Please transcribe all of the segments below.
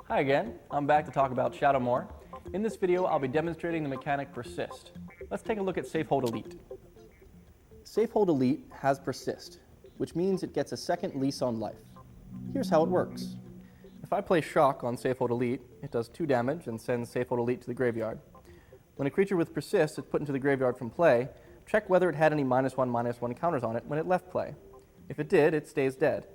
Hi again, I'm back to talk about Shadow more. In this video, I'll be demonstrating the mechanic Persist. Let's take a look at Safe Hold Elite. Safe Hold Elite has Persist, which means it gets a second lease on life. Here's how it works. If I play Shock on Safe Hold Elite, it does 2 damage and sends Safe Hold Elite to the graveyard. When a creature with Persist is put into the graveyard from play, check whether it had any -1/-1 counters on it when it left play. If it did, it stays dead.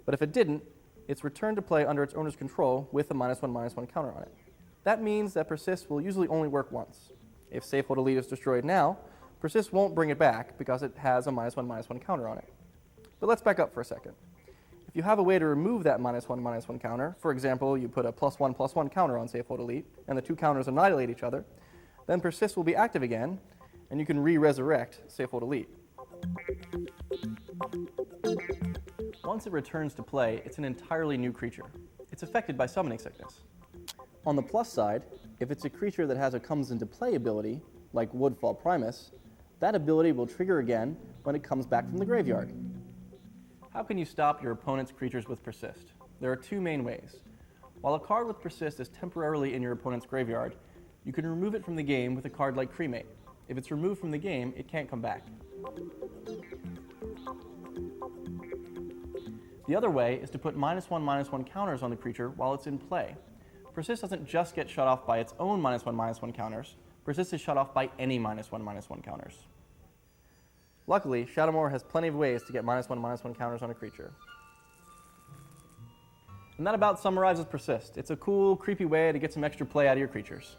But if it didn't, it's returned to play under its owner's control with a -1/-1 counter on it. That means that Persist will usually only work once. If Safe Hold Elite is destroyed now, Persist won't bring it back because it has a -1/-1 counter on it. But let's back up for a second. If you have a way to remove that -1/-1 counter, for example, you put a +1/+1 counter on Safe Hold Elite, and the 2 counters annihilate each other, then Persist will be active again, and you can re-resurrect Safe Hold Elite. Once it returns to play, it's an entirely new creature. It's affected by summoning sickness. On the plus side, if it's a creature that has a comes into play ability, like Woodfall Primus, that ability will trigger again when it comes back from the graveyard. How can you stop your opponent's creatures with Persist? There are 2 main ways. While a card with Persist is temporarily in your opponent's graveyard, you can remove it from the game with a card like Cremate. If it's removed from the game, it can't come back. The other way is to put -1/-1 counters on the creature while it's in play. Persist doesn't just get shut off by its own -1/-1 counters, Persist is shut off by any -1/-1 counters. Luckily, Shadowmoor has plenty of ways to get -1/-1 counters on a creature. And that about summarizes Persist. It's a cool, creepy way to get some extra play out of your creatures.